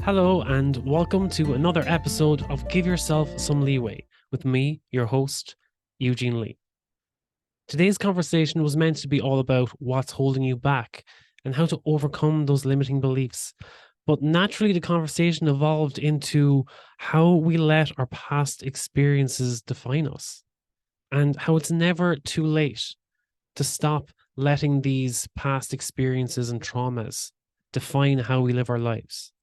Hello, and welcome to another episode of Give Yourself Some Leeway with me, your host, Eugene Lee. Today's conversation was meant to be all about what's holding you back and how to overcome those limiting beliefs. But naturally, the conversation evolved into how we let our past experiences define us and how it's never too late to stop letting these past experiences and traumas define how we live our lives,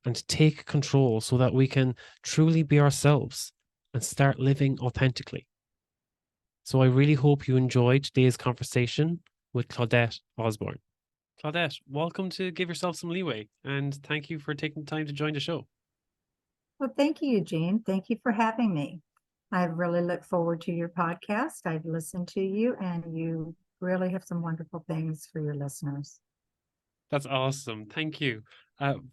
and to take control so that we can truly be ourselves and start living authentically. So I really hope you enjoyed today's conversation with Claudette Osborne. Claudette, welcome to Give Yourself Some Leeway, and thank you for taking the time to join the show. Well, thank you, Eugene. Thank you for having me. I really look forward to your podcast. I've listened to you, and you really have some wonderful things for your listeners. That's awesome. Thank you.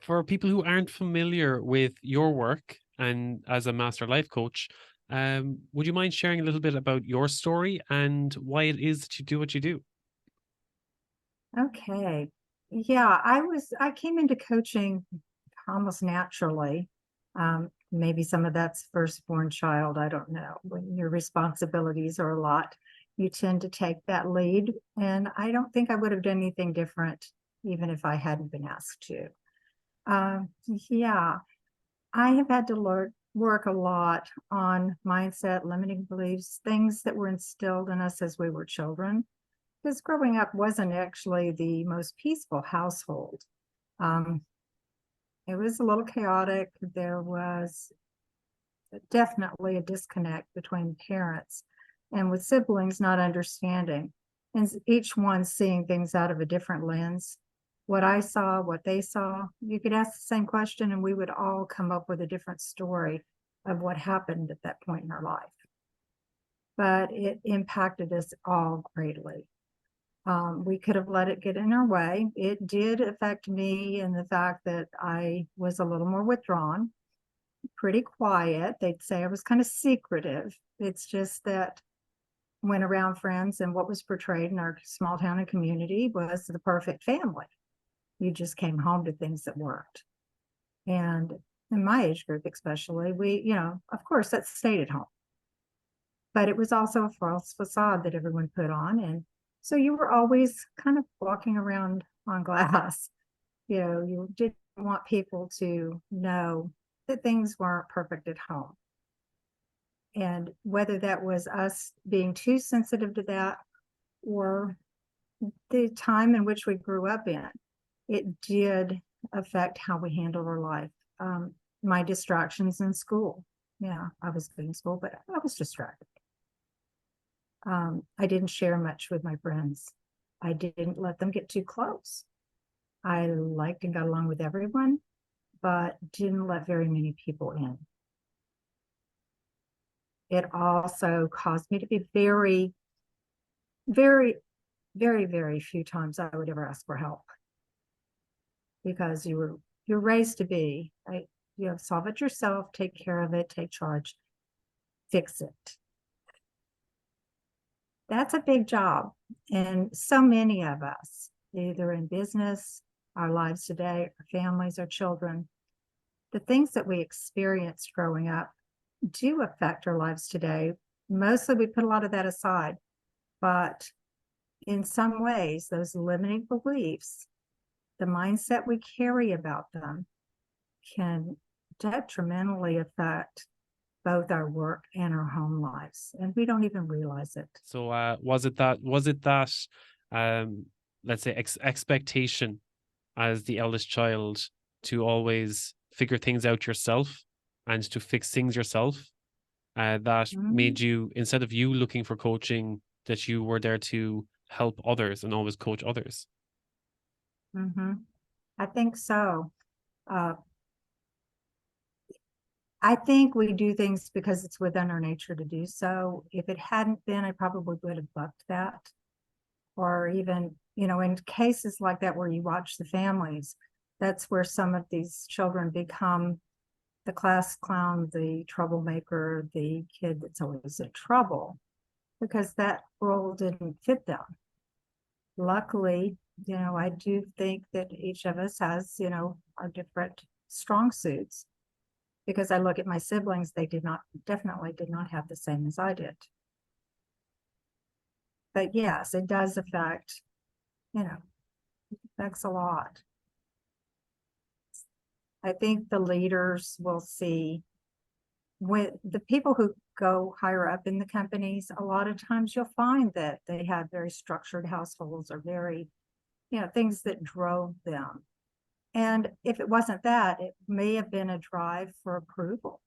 For people who aren't familiar with your work and as a master life coach, would you mind sharing a little bit about your story and why it is that you do what you do? Okay. Yeah, I came into coaching almost naturally. Maybe some of that's firstborn child. I don't know. When your responsibilities are a lot, you tend to take that lead. And I don't think I would have done anything different, even if I hadn't been asked to. Yeah, I have had to work a lot on mindset, limiting beliefs, things that were instilled in us as we were children. Because growing up wasn't actually the most peaceful household. Um, it was a little chaotic. There was definitely a disconnect between parents and with siblings not understanding, and each one seeing things out of a different lens. What I saw, what they saw, you could ask the same question and we would all come up with a different story of what happened at that point in our life. But it impacted us all greatly. We could have let it get in our way. It did affect me in the fact that I was a little more withdrawn, pretty quiet. They'd say I was kind of secretive. It's just that when around friends, and what was portrayed in our small town and community was the perfect family. You just came home to things that worked. And in my age group, especially, of course, that stayed at home. But it was also a false facade that everyone put on. And so you were always kind of walking around on glass. You didn't want people to know that things weren't perfect at home. And whether that was us being too sensitive to that or the time in which we grew up in, it did affect how we handled our life. My distractions in school. Yeah, I was in school, but I was distracted. I didn't share much with my friends. I didn't let them get too close. I liked and got along with everyone, but didn't let very many people in. It also caused me to be very, very, very, very few times I would ever ask for help, because you're raised to be, right? Solve it yourself, take care of it, take charge, fix it. That's a big job. And so many of us, either in business, our lives today, our families, our children, the things that we experienced growing up do affect our lives today. Mostly we put a lot of that aside, but in some ways, those limiting beliefs, the mindset we carry about them, can detrimentally affect both our work and our home lives, and we don't even realize it. So was it that let's say expectation as the eldest child to always figure things out yourself and to fix things yourself, that made you, instead of you looking for coaching, that you were there to help others and always coach others? I think so. I think we do things because it's within our nature to do so. If it hadn't been, I probably would have bucked that. Or even, in cases like that where you watch the families, that's where some of these children become the class clown, the troublemaker, the kid that's always in trouble, because that role didn't fit them. Luckily, I do think that each of us has, our different strong suits, because I look at my siblings, they definitely did not have the same as I did. But yes, it does affect, affects a lot. I think the leaders will see, with the people who go higher up in the companies, a lot of times you'll find that they had very structured households, or very, things that drove them. And if it wasn't that, it may have been a drive for approval,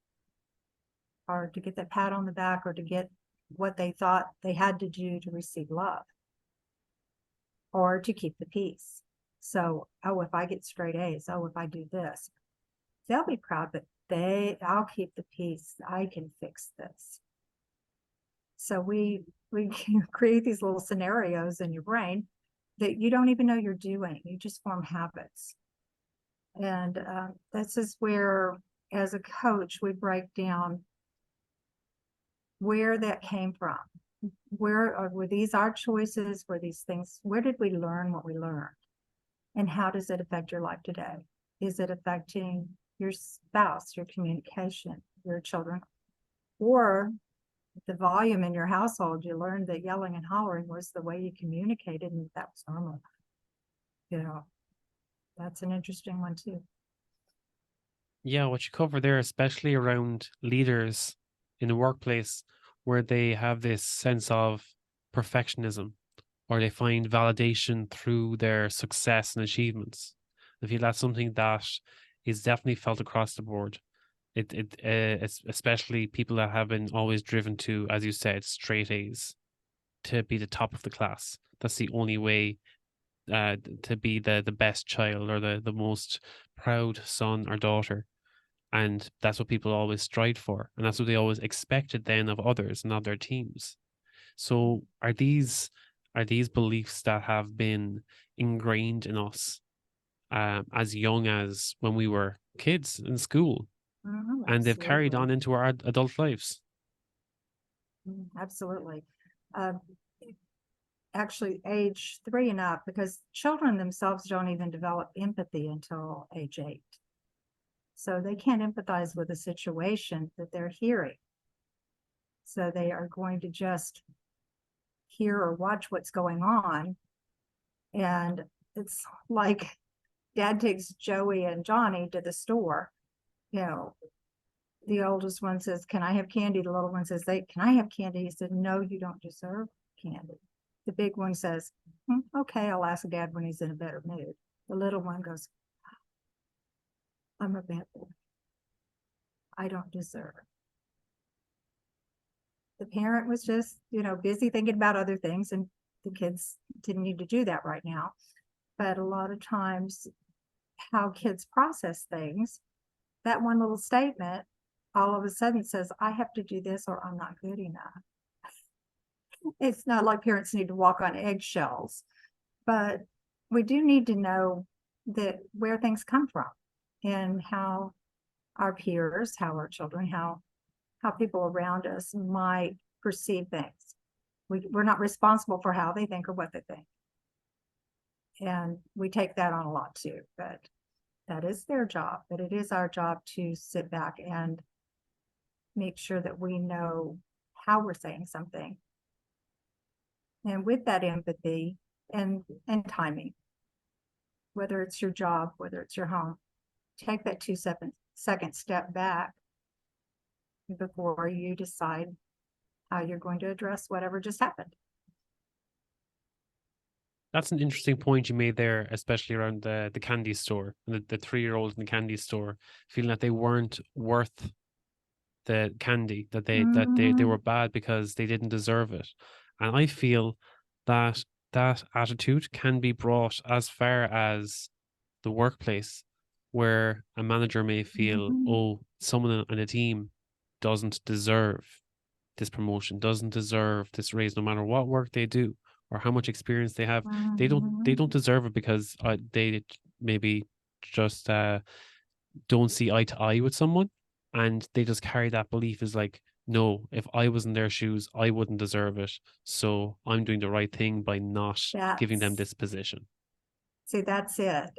or to get that pat on the back, or to get what they thought they had to do to receive love, or to keep the peace. So, oh, if I get straight A's, oh, if I do this, they'll be proud, but I'll keep the peace. I can fix this. So we create these little scenarios in your brain that you don't even know you're doing. You just form habits. And this is where, as a coach, we break down where that came from. Were these our choices? Were these things, where did we learn what we learned? And how does it affect your life today? Is it affecting your spouse, your communication, your children? Or the volume in your household, you learned that yelling and hollering was the way you communicated, and that was normal. That's an interesting one too. Yeah, what you cover there, especially around leaders in the workplace, where they have this sense of perfectionism, or they find validation through their success and achievements. I feel that's something that is definitely felt across the board. It's especially people that have been always driven to, as you said, straight A's, to be the top of the class. That's the only way to be the best child, or the most proud son or daughter. And that's what people always strive for. And that's what they always expected then of others and of their teams. So are these beliefs that have been ingrained in us as young as when we were kids in school, and they've carried on into our adult lives? Absolutely. Actually, age 3 and up, because children themselves don't even develop empathy until age 8. So they can't empathize with a situation that they're hearing. So they are going to just hear or watch what's going on. And it's like Dad takes Joey and Johnny to the store. The oldest one says, "Can I have candy?" The little one says, "Can I have candy?" He said, "No, you don't deserve candy." The big one says, "Okay, I'll ask Dad when he's in a better mood." The little one goes, "I'm a bad boy. I don't deserve." The parent was just, busy thinking about other things, and the kids didn't need to do that right now. But a lot of times, how kids process things, that one little statement all of a sudden says, "I have to do this, or I'm not good enough." It's not like parents need to walk on eggshells, but we do need to know that where things come from, and how our peers, how our children, how people around us might perceive things. We're not responsible for how they think or what they think. And we take that on a lot too, but that is their job. But it is our job to sit back and make sure that we know how we're saying something. And with that empathy and timing, whether it's your job, whether it's your home, take that 2-second step back before you decide how you're going to address whatever just happened. That's an interesting point you made there, especially around the candy store, and the 3-year-old in the candy store feeling that they weren't worth the candy, that they were bad because they didn't deserve it. And I feel that that attitude can be brought as far as the workplace, where a manager may feel, oh, someone on a team doesn't deserve this promotion, doesn't deserve this raise, no matter what work they do or how much experience they have. They don't deserve it because they maybe just don't see eye to eye with someone, and they just carry that belief as like, no, if I was in their shoes, I wouldn't deserve it, so I'm doing the right thing by not giving them this position. See, that's it.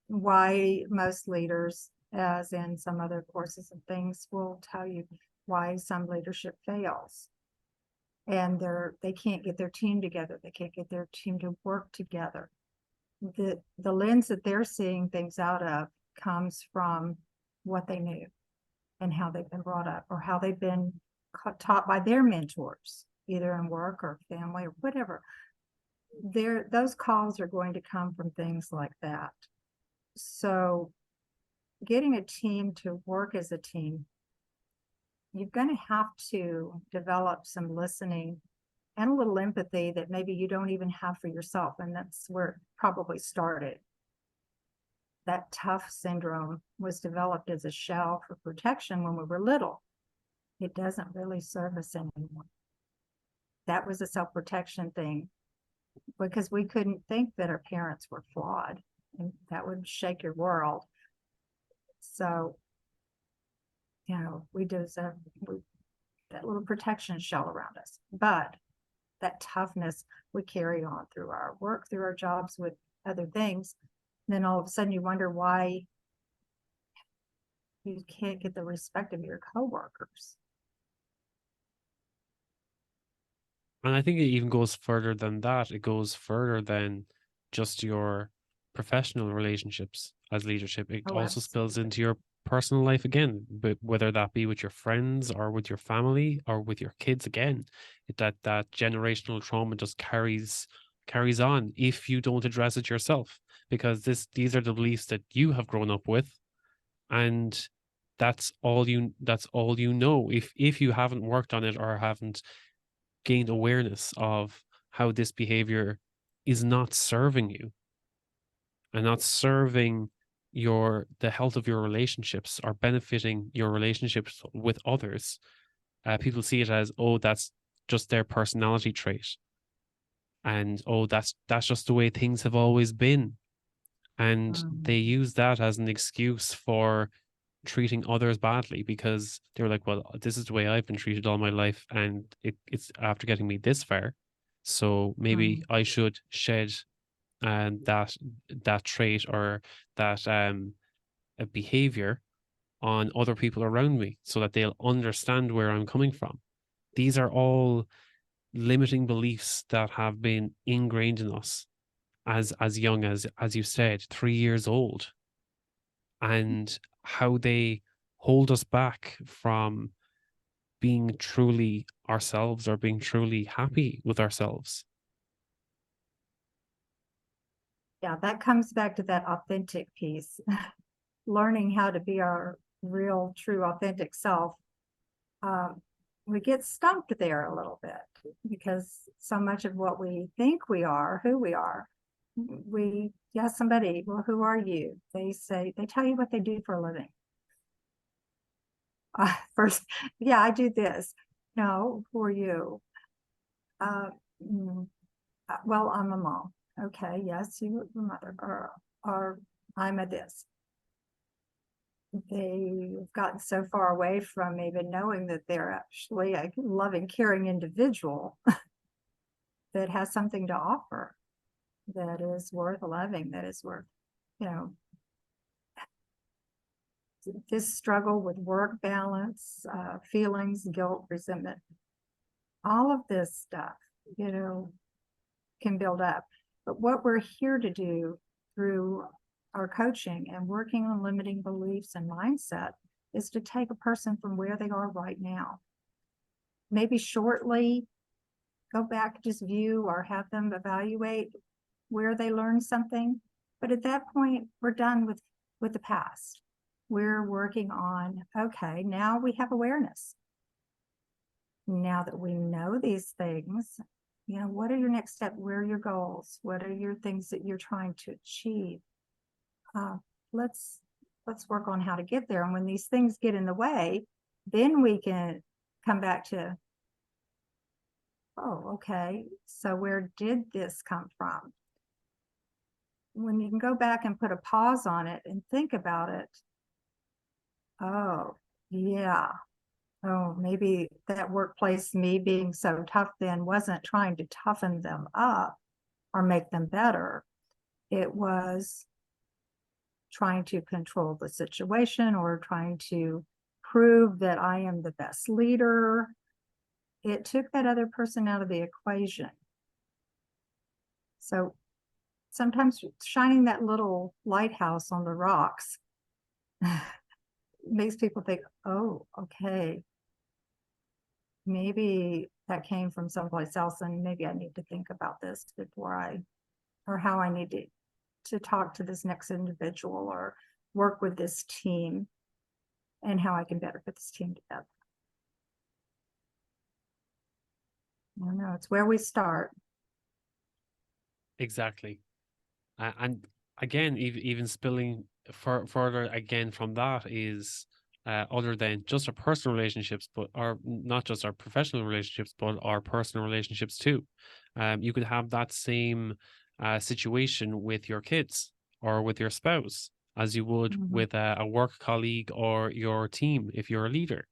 Why most leaders as in some other courses and things, will tell you why some leadership fails. And they can't get their team together. They can't get their team to work together. The lens that they're seeing things out of comes from what they knew and how they've been brought up, or how they've been taught by their mentors, either in work or family or whatever. Those calls are going to come from things like that. So getting a team to work as a team, you're going to have to develop some listening and a little empathy that maybe you don't even have for yourself. And that's where it probably started. That tough syndrome was developed as a shell for protection when we were little. It doesn't really serve us anymore. That was a self-protection thing, because we couldn't think that our parents were flawed, and that would shake your world. So, we deserve that little protection shell around us. But that toughness we carry on through our work, through our jobs, with other things. Then all of a sudden you wonder why you can't get the respect of your coworkers. And I think it even goes further than that. It goes further than just your professional relationships as leadership. It also spills into your personal life again, but whether that be with your friends or with your family or with your kids again, that generational trauma just carries on if you don't address it yourself, because these are the beliefs that you have grown up with, and that's all you know. If you haven't worked on it or haven't gained awareness of how this behavior is not serving you and not serving the health of your relationships or benefiting your relationships with others, people see it as, oh, that's just their personality trait, and oh, that's just the way things have always been, and they use that as an excuse for treating others badly, because they're like, well, this is the way I've been treated all my life, and it's after getting me this far, so maybe I should shed that trait or that a behavior on other people around me so that they'll understand where I'm coming from. These are all limiting beliefs that have been ingrained in us as young as you said, 3 years old, and how they hold us back from being truly ourselves or being truly happy with ourselves. Yeah, that comes back to that authentic piece. Learning how to be our real, true, authentic self. We get stumped there a little bit, because so much of what we think we are, who we are, we ask somebody, well, who are you? They tell you what they do for a living. First, yeah, I do this. No, who are you? Well, I'm a mom. Okay, yes, you're a mother, or I'm a this. They've gotten so far away from even knowing that they're actually a loving, caring individual that has something to offer, that is worth loving, that is worth, this struggle with work balance, feelings, guilt, resentment, all of this stuff, can build up. But what we're here to do through our coaching and working on limiting beliefs and mindset is to take a person from where they are right now. Maybe shortly go back, just view or have them evaluate where they learned something. But at that point, we're done with the past. We're working on, okay, now we have awareness. Now that we know these things, what are your next steps? Where are your goals? What are your things that you're trying to achieve? Let's work on how to get there. And when these things get in the way, then we can come back to, oh, okay, so where did this come from? When you can go back and put a pause on it and think about it, oh, yeah, oh, maybe that workplace, me being so tough then, wasn't trying to toughen them up or make them better. It was trying to control the situation or trying to prove that I am the best leader. It took that other person out of the equation. So sometimes shining that little lighthouse on the rocks makes people think, oh, okay, maybe that came from someplace else, and maybe I need to think about this before or how I need to talk to this next individual or work with this team, and how I can better put this team together. I don't know, it's where we start. Exactly. And again, even spilling further again from that is other than just our personal relationships, but our not just our professional relationships, but our personal relationships too. You could have that same situation with your kids or with your spouse as you would with a work colleague or your team if you're a leader.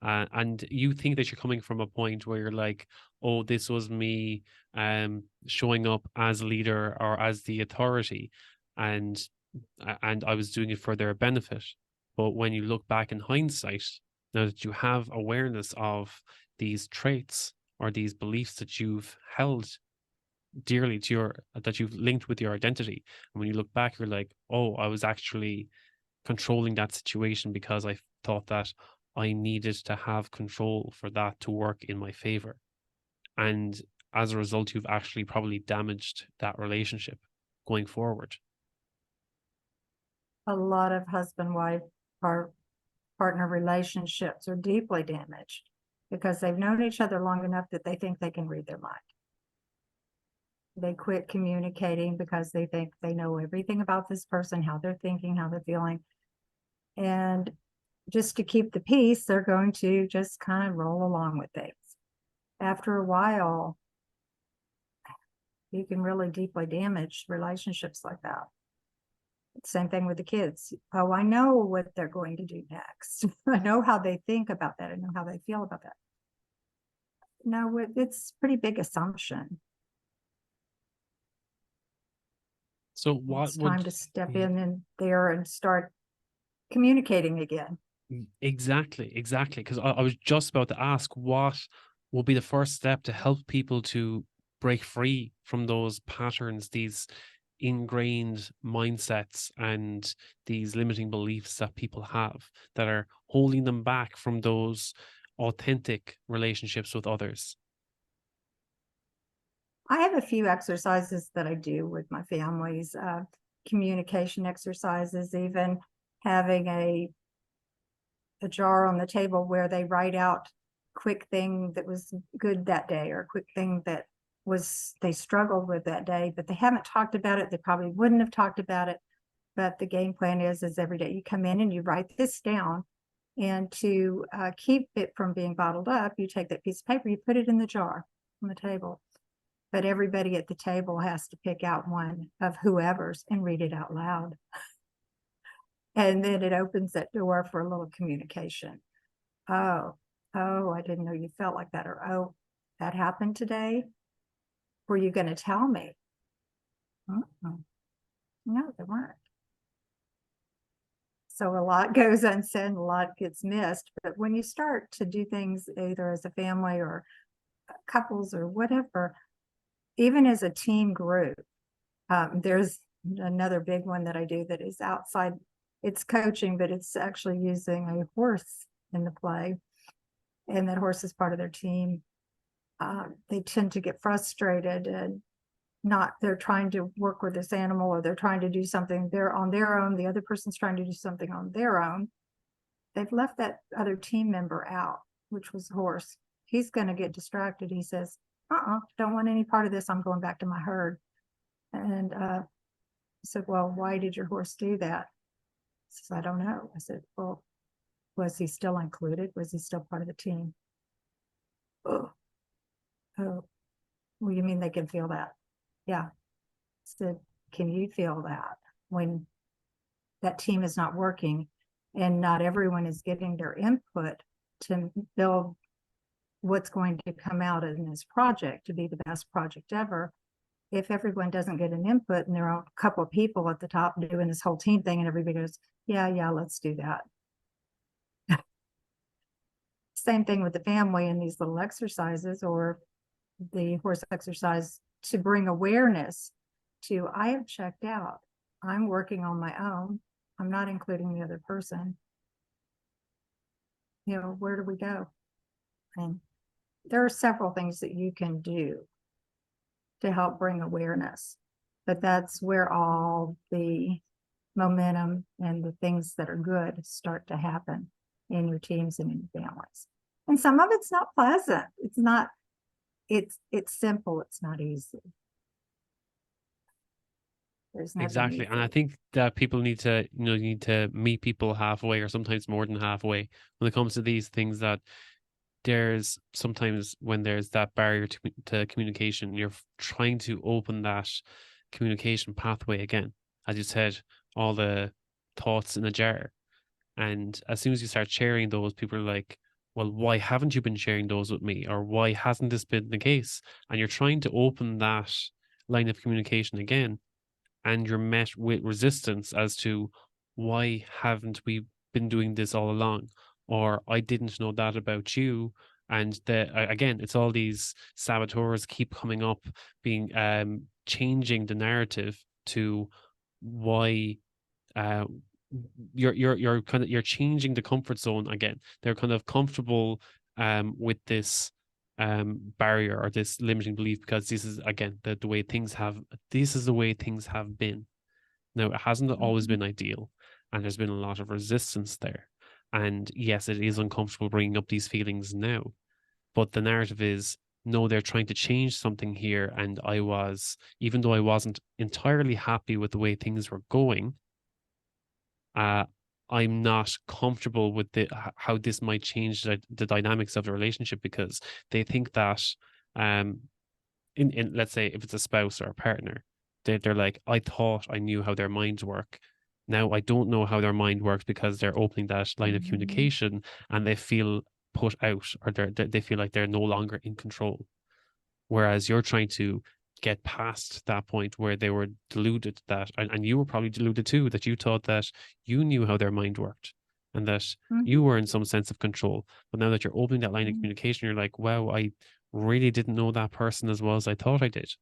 And you think that you're coming from a point where you're like, oh, this was me showing up as a leader or as the authority, and I was doing it for their benefit. But when you look back in hindsight, now that you have awareness of these traits or these beliefs that you've held dearly to that you've linked with your identity, and when you look back, you're like, oh, I was actually controlling that situation because I thought that I needed to have control for that to work in my favor. And as a result, you've actually probably damaged that relationship going forward. A lot of husband-wife or partner relationships are deeply damaged because they've known each other long enough that they think they can read their mind. They quit communicating because they think they know everything about this person, how they're thinking, how they're feeling. And just to keep the peace, they're going to just kind of roll along with things. After a while, you can really deeply damage relationships like that. Same thing with the kids. Oh, I know what they're going to do next. I know how they think about that. I know how they feel about that. No, it's a pretty big assumption. So what it's would time to step in there and start communicating again. exactly because I was just about to ask what will be the first step to help people to break free from those patterns, these ingrained mindsets and these limiting beliefs that people have that are holding them back from those authentic relationships with others. I have a few exercises that I do with my families, communication exercises, even having a jar on the table where they write out quick thing that was good that day or a quick thing that was they struggled with that day, but they haven't talked about it. They probably wouldn't have talked about it. But the game plan is every day you come in and you write this down, and to keep it from being bottled up, you take that piece of paper, you put it in the jar on the table. But everybody at the table has to pick out one of whoever's and read it out loud. And then it opens that door for a little communication. Oh, I didn't know you felt like that. Or, oh, that happened today. Were you going to tell me? No, they weren't. So a lot goes unsaid and a lot gets missed. But when you start to do things either as a family or couples or whatever, even as a team group, there's another big one that I do that is outside. It's coaching, but it's actually using a horse in the play. And that horse is part of their team. They tend to get frustrated and they're trying to work with this animal, or they're trying to do something they're on their own. The other person's trying to do something on their own. They've left that other team member out, which was the horse. He's going to get distracted. He says, don't want any part of this. I'm going back to my herd. And I said, well, why did your horse do that? He says, I don't know. I said, well, was he still included? Was he still part of the team? Oh, well, you mean they can feel that? Yeah. I said, can you feel that when that team is not working and not everyone is getting their input to build what's going to come out in this project to be the best project ever? if everyone doesn't get an input and there are a couple of people at the top doing this whole team thing and everybody goes, yeah, let's do that. Same thing with the family and these little exercises, or the horse exercise, to bring awareness to, I have checked out. I'm working on my own. I'm not including the other person. Where do we go? And there are several things that you can do to help bring awareness, but that's where all the momentum and the things that are good start to happen in your teams and in your families. And some of it's not pleasant. It's simple. It's not easy. There's nothing Exactly. easy. And I think that people need to, need to meet people halfway, or sometimes more than halfway, when it comes to these things. That there's sometimes when there's that barrier to communication, you're trying to open that communication pathway again. As you said, all the thoughts in a jar. And as soon as you start sharing those, people are like, well, why haven't you been sharing those with me? Or why hasn't this been the case? And you're trying to open that line of communication again, and you're met with resistance as to, why haven't we been doing this all along? Or I didn't know that about you. And again, it's all these saboteurs keep coming up, being changing the narrative to why uh you're changing the comfort zone again. They're kind of comfortable with this barrier or this limiting belief, because this is, again, the way things have, this is the way things have been. Now, it hasn't always been ideal, and there's been a lot of resistance there. And yes, it is uncomfortable bringing up these feelings now, but the narrative is, no, they're trying to change something here. And even though I wasn't entirely happy with the way things were going, uh, I'm not comfortable with how this might change the dynamics of the relationship, because they think that, in let's say, if it's a spouse or a partner, they're like, I thought I knew how their minds work. Now I don't know how their mind works, because they're opening that line of communication, and they feel put out, or they feel like they're no longer in control. Whereas you're trying to get past that point where they were deluded, that, and you were probably deluded too, that you thought that you knew how their mind worked, and that you were in some sense of control. But now that you're opening that line of communication, you're like, wow, I really didn't know that person as well as I thought I did.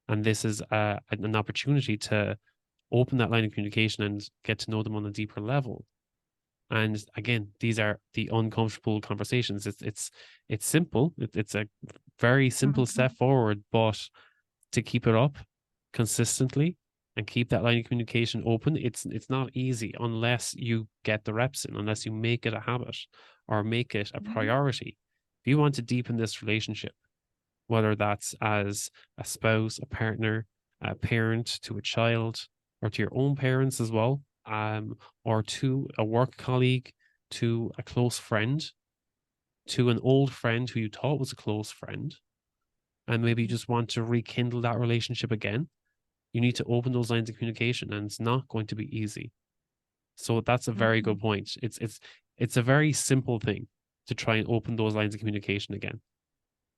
And this is an opportunity to open that line of communication and get to know them on a deeper level. And again, these are the uncomfortable conversations. It's simple. It's a very simple step forward, but to keep it up consistently and keep that line of communication open, it's not easy unless you get the reps in, unless you make it a habit or make it a priority. If you want to deepen this relationship, whether that's as a spouse, a partner, a parent to a child, or to your own parents as well, or to a work colleague, to a close friend, to an old friend who you thought was a close friend, and maybe you just want to rekindle that relationship again, you need to open those lines of communication, and it's not going to be easy. So that's a very good point. It's a very simple thing to try and open those lines of communication again,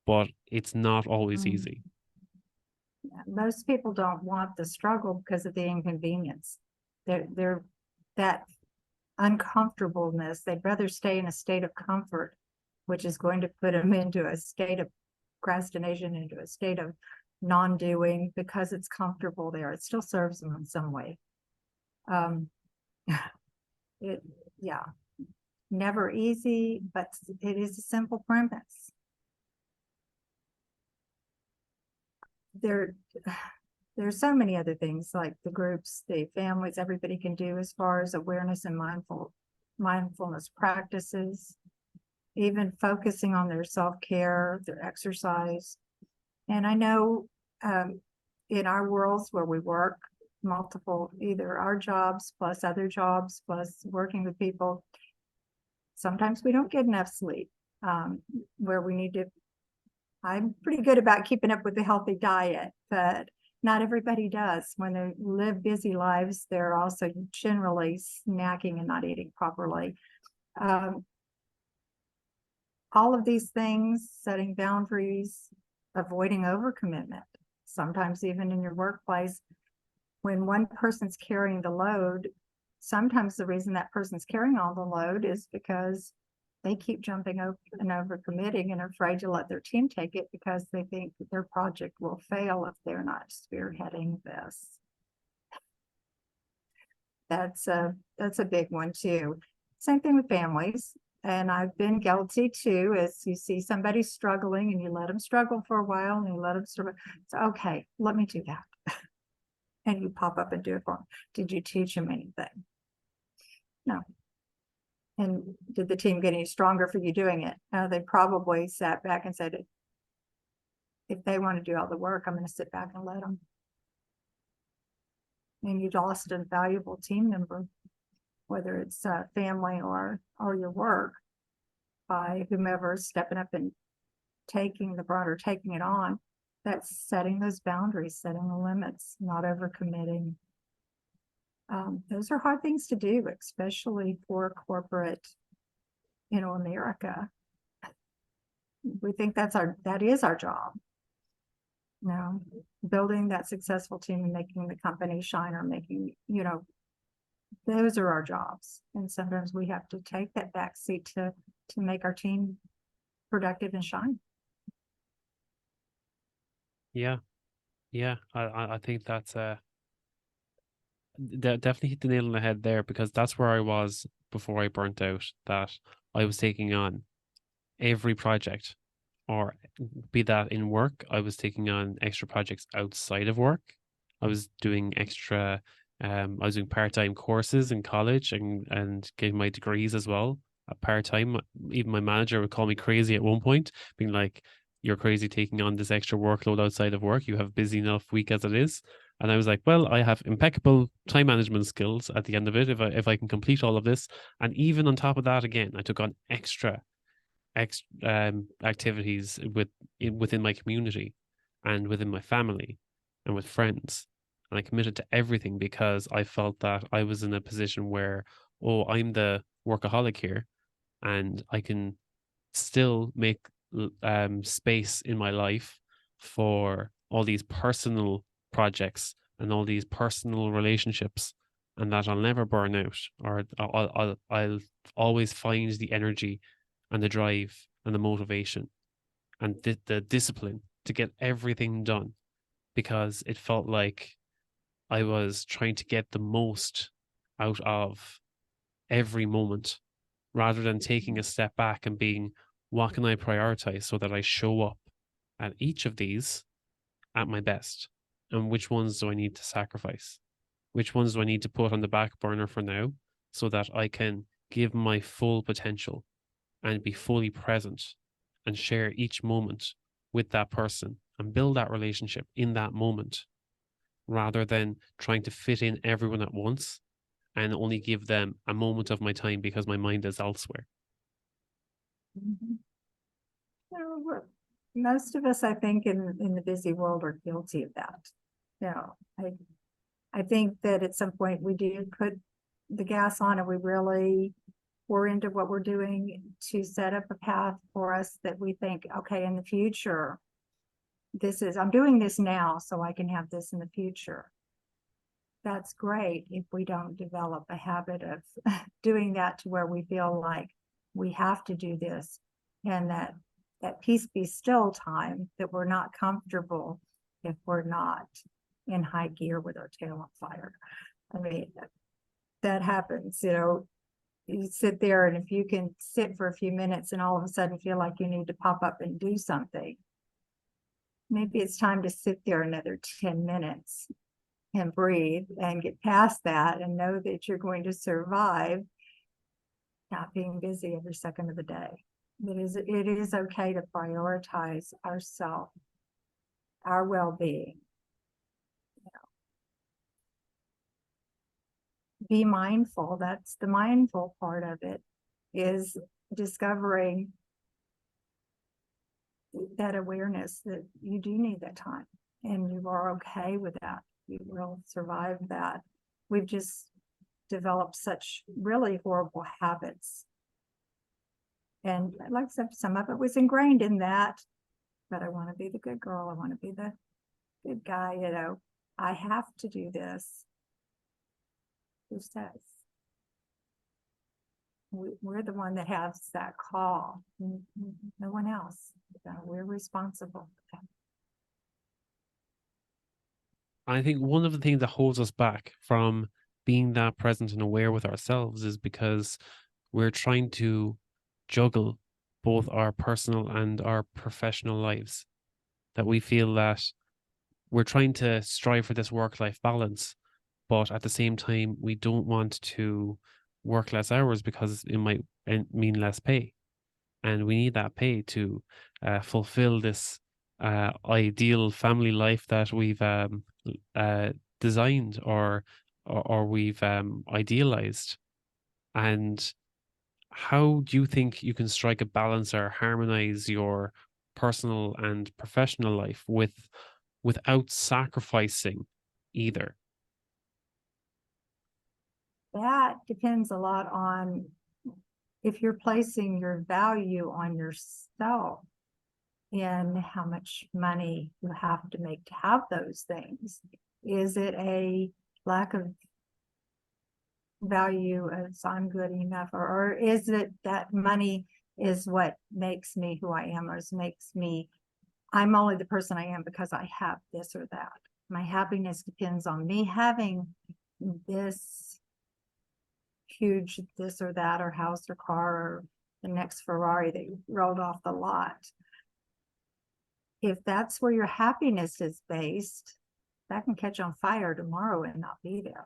but it's not always easy. Most people don't want the struggle because of the inconvenience. They're that uncomfortableness. They'd rather stay in a state of comfort, which is going to put them into a state of procrastination, into a state of non-doing, because it's comfortable there. It still serves them in some way. Never easy, but it is a simple premise. There's so many other things, like the groups, the families, everybody can do as far as awareness and mindfulness practices, even focusing on their self-care, their exercise. And I know in our worlds where we work multiple, either our jobs plus other jobs plus working with people, sometimes we don't get enough sleep, where we need to. I'm pretty good about keeping up with a healthy diet, but not everybody does. When they live busy lives, they're also generally snacking and not eating properly. All of these things, setting boundaries, avoiding overcommitment. sometimes even in your workplace, when one person's carrying the load, sometimes the reason that person's carrying all the load is because they keep jumping over and over committing and are afraid to let their team take it because they think that their project will fail if they're not spearheading this. That's a big one too. Same thing with families. And I've been guilty too, as you see somebody struggling and you let them struggle for a while and you let them struggle. So, okay, let me do that. And you pop up and do it for them. Did you teach them anything? No. And did the team get any stronger for you doing it? They probably sat back and said, if they want to do all the work, I'm going to sit back and let them. And you lost a valuable team member, whether it's family or your work, by whomever stepping up and taking the brunt or taking it on. That's setting those boundaries, setting the limits, not overcommitting. Those are hard things to do, especially for corporate, America. We think that is our job. Building that successful team and making the company shine, or making, those are our jobs. And sometimes we have to take that back seat to make our team productive and shine. Yeah. I think that's definitely hit the nail on the head there, because that's where I was before I burnt out. That I was taking on every project, or be that in work, I was taking on extra projects outside of work. I was doing extra, I was doing part-time courses in college and getting my degrees as well part-time. Even my manager would call me crazy at one point, being like, you're crazy taking on this extra workload outside of work. You have a busy enough week as it is. And I was like, well, I have impeccable time management skills at the end of it, if I can complete all of this. And even on top of that, again, I took on extra activities within my community and within my family and with friends. And I committed to everything because I felt that I was in a position where, oh, I'm the workaholic here, and I can still make space in my life for all these personal projects and all these personal relationships, and that I'll never burn out, or I'll always find the energy and the drive and the motivation and the discipline to get everything done, because it felt like I was trying to get the most out of every moment, rather than taking a step back and being, what can I prioritize so that I show up at each of these at my best? And which ones do I need to sacrifice? Which ones do I need to put on the back burner for now so that I can give my full potential and be fully present and share each moment with that person and build that relationship in that moment, rather than trying to fit in everyone at once and only give them a moment of my time because my mind is elsewhere. Mm-hmm. Most of us, I think, in the busy world are guilty of that. I think that at some point we do put the gas on and we really pour into what we're doing to set up a path for us that we think, okay, in the future, I'm doing this now so I can have this in the future. That's great if we don't develop a habit of doing that to where we feel like we have to do this, and that peace be still time, that we're not comfortable if we're not in high gear with our tail on fire. I mean, that happens, you sit there, and if you can sit for a few minutes and all of a sudden feel like you need to pop up and do something, maybe it's time to sit there another 10 minutes and breathe and get past that and know that you're going to survive not being busy every second of the day. It is okay to prioritize ourselves, our well-being. Be mindful. That's the mindful part of it, is discovering that awareness that you do need that time and you are okay with that. You will survive that. We've just developed such really horrible habits. And like some of it was ingrained in that, but I want to be the good girl. I want to be the good guy, I have to do this. Who says? We're the one that has that call. No one else. We're responsible. I think one of the things that holds us back from being that present and aware with ourselves is because we're trying to juggle both our personal and our professional lives. That we feel that we're trying to strive for this work-life balance, but at the same time, we don't want to work less hours because it might mean less pay. And we need that pay to fulfill this ideal family life that we've uh, designed or we've idealized. And how do you think you can strike a balance or harmonize your personal and professional life without sacrificing either? That depends a lot on if you're placing your value on yourself and how much money you have to make to have those things. Is it a lack of value as I'm good enough, or is it that money is what makes me who I am, or makes me, I'm only the person I am because I have this or that. My happiness depends on me having this huge this or that, or house or car, or the next Ferrari that rolled off the lot. If that's where your happiness is based, that can catch on fire tomorrow and not be there.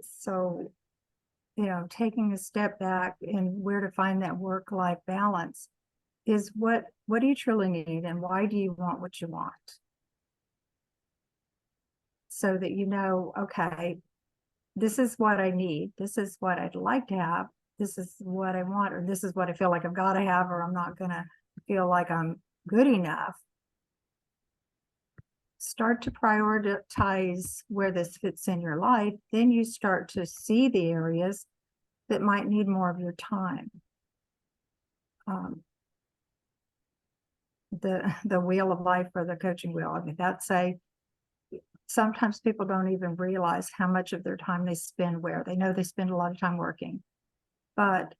So, taking a step back and where to find that work-life balance is what do you truly need, and why do you want what you want? So that okay, this is what I need, this is what I'd like to have, this is what I want, or this is what I feel like I've got to have, or I'm not going to feel like I'm good enough. Start to prioritize where this fits in your life. Then you start to see the areas that might need more of your time. The wheel of life, or the coaching wheel. I mean, sometimes people don't even realize how much of their time they spend where. They know they spend a lot of time working, but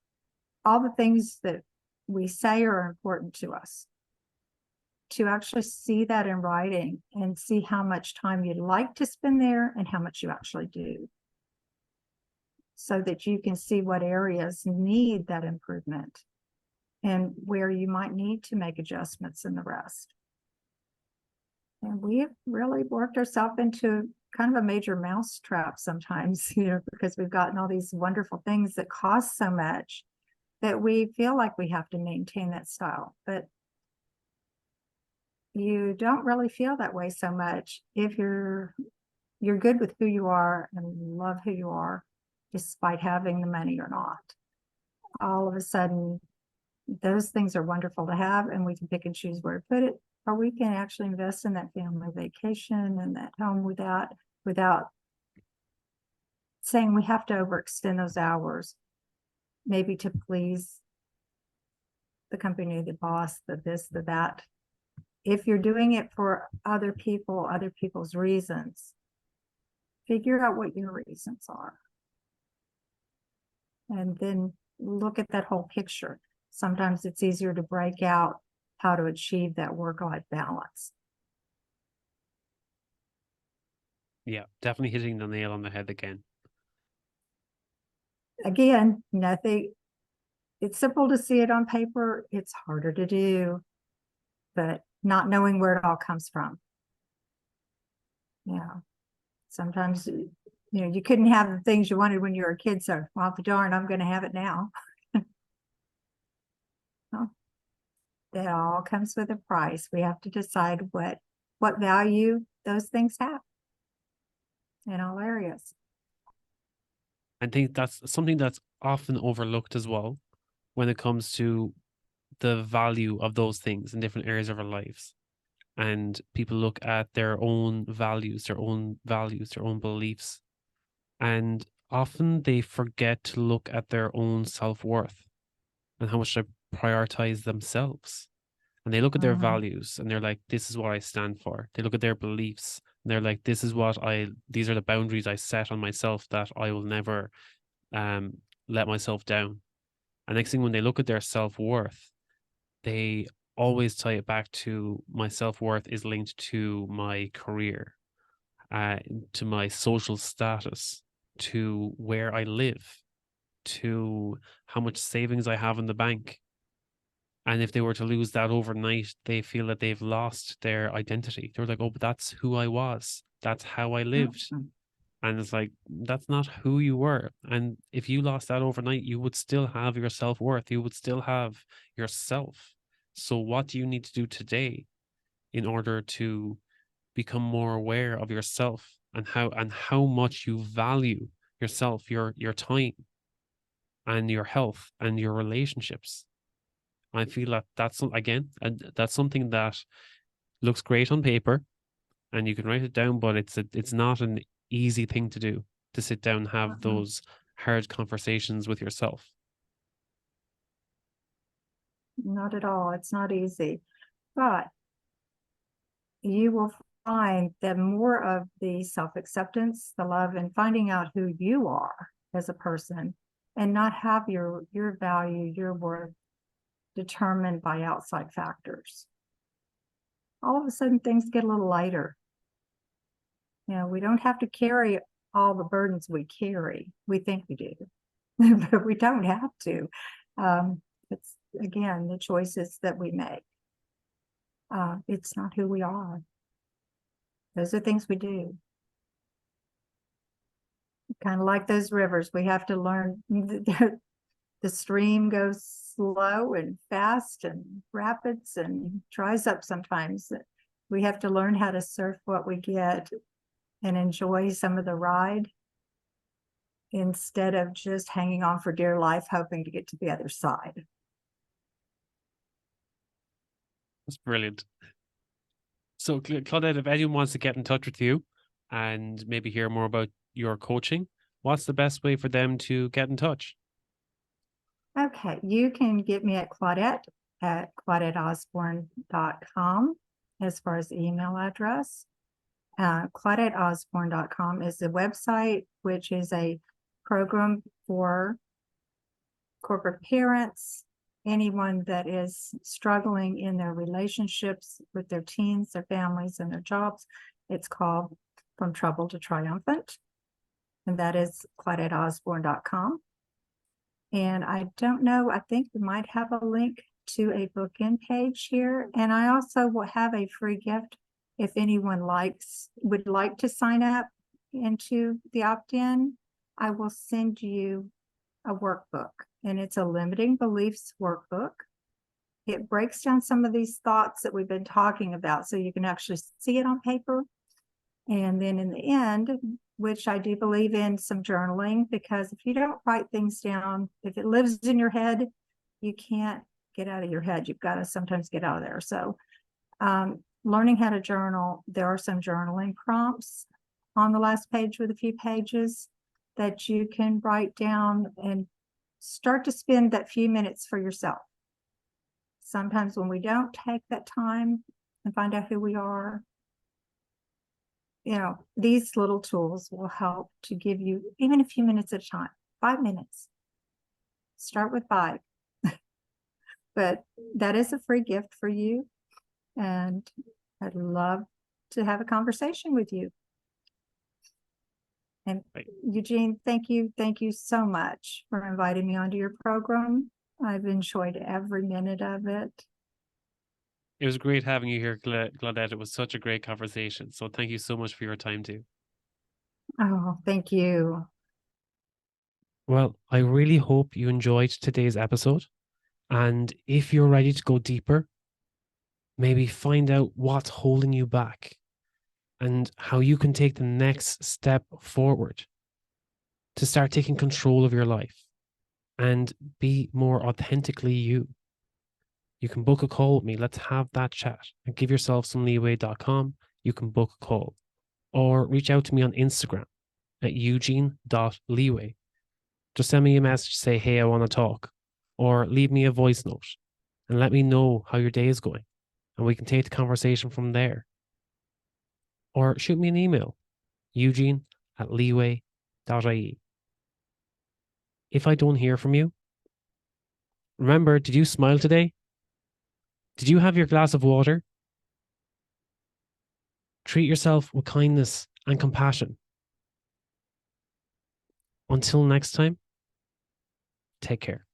all the things that we say are important to us, to actually see that in writing and see how much time you'd like to spend there and how much you actually do, so that you can see what areas need that improvement and where you might need to make adjustments in the rest. And we've really worked ourselves into kind of a major mousetrap sometimes, because we've gotten all these wonderful things that cost so much that we feel like we have to maintain that style. But you don't really feel that way so much if you're good with who you are and love who you are, despite having the money or not. All of a sudden, those things are wonderful to have, and we can pick and choose where to put it, or we can actually invest in that family vacation and that home without saying we have to overextend those hours, maybe to please the company, the boss, the this, the that. If you're doing it for other people, other people's reasons, figure out what your reasons are. And then look at that whole picture. Sometimes it's easier to break out how to achieve that work-life balance. Yeah, definitely hitting the nail on the head again. Again, nothing, it's simple to see it on paper. It's harder to do, but not knowing where it all comes from. Yeah. Sometimes, you couldn't have the things you wanted when you were a kid. So, well, darn, I'm going to have it now. Well, that all comes with a price. We have to decide what value those things have in all areas. I think that's something that's often overlooked as well when it comes to the value of those things in different areas of our lives. And people look at their own values, their own beliefs, and often they forget to look at their own self-worth and how much they prioritize themselves. and they look at their Mhm. values and they're like, this is what I stand for. They look at their beliefs and they're like, these are the boundaries I set on myself that I will never um, let myself down. And next thing, when they look at their self-worth, they always tie it back to my self-worth is linked to my career, uh, to my social status, to where I live, to how much savings I have in the bank. And if they were to lose that overnight, they feel that they've lost their identity. They're like, oh, but that's who I was. That's how I lived. Mhm. And it's like, that's not who you were. And if you lost that overnight, you would still have your self worth. You would still have yourself. So, what do you need to do today in order to become more aware of yourself and how much you value yourself, your time and your health and your relationships? I feel that again, and that's something that looks great on paper and you can write it down, but it's not an easy thing to do, to sit down and have Mhm. those hard conversations with yourself. Not at all. It's not easy. But you will find that more of the self-acceptance, the love, and finding out who you are as a person and not have your value, your worth determined by outside factors. All of a sudden things get a little lighter. We don't have to carry all the burdens we carry. We think we do, but we don't have to. It's again the choices that we make. It's not who we are. Those are things we do. Kind of like those rivers. We have to learn the stream goes slow and fast and rapids and dries up sometimes. We have to learn how to surf what we get and enjoy some of the ride instead of just hanging on for dear life, hoping to get to the other side. That's brilliant. So, Claudette, if anyone wants to get in touch with you and maybe hear more about your coaching, what's the best way for them to get in touch? Okay, you can get me at Claudette at ClaudetteOsborne.com as far as the email address. ClaudetteOsborne.com is the website, which is a program for corporate parents, anyone that is struggling in their relationships with their teens, their families, and their jobs. It's called From Trouble to Triumphant, and that is ClaudetteOsborne.com. And I don't know, I think we might have a link to a book-in page here. And I also will have a free gift if anyone would like to sign up into the opt-in. I will send you a workbook, and it's a limiting beliefs workbook. It breaks down some of these thoughts that we've been talking about so you can actually see it on paper. And then in the end, which I do believe in some journaling, because if you don't write things down, if it lives in your head, you can't get out of your head. You've got to sometimes get out of there. So learning how to journal, there are some journaling prompts on the last page with a few pages that you can write down and start to spend that few minutes for yourself. Sometimes when we don't take that time and find out who we are, these little tools will help to give you even a few minutes at a time, 5 minutes. Start with 5. But that is a free gift for you. And I'd love to have a conversation with you. And Eugene, thank you. Thank you so much for inviting me onto your program. I've enjoyed every minute of it. It was great having you here, Claudette. It was such a great conversation. So thank you so much for your time too. Oh, thank you. Well, I really hope you enjoyed today's episode. And if you're ready to go deeper, maybe find out what's holding you back and how you can take the next step forward to start taking control of your life and be more authentically you. You can book a call with me. Let's have that chat at giveyourselfsomeleeway.com. You can book a call or reach out to me on Instagram at eugene.leeway. Just send me a message, say, hey, I want to talk, or leave me a voice note and let me know how your day is going. and we can take the conversation from there. Or shoot me an email, eugene@leeway.ie. If I don't hear from you, remember, did you smile today? Did you have your glass of water? Treat yourself with kindness and compassion. Until next time, take care.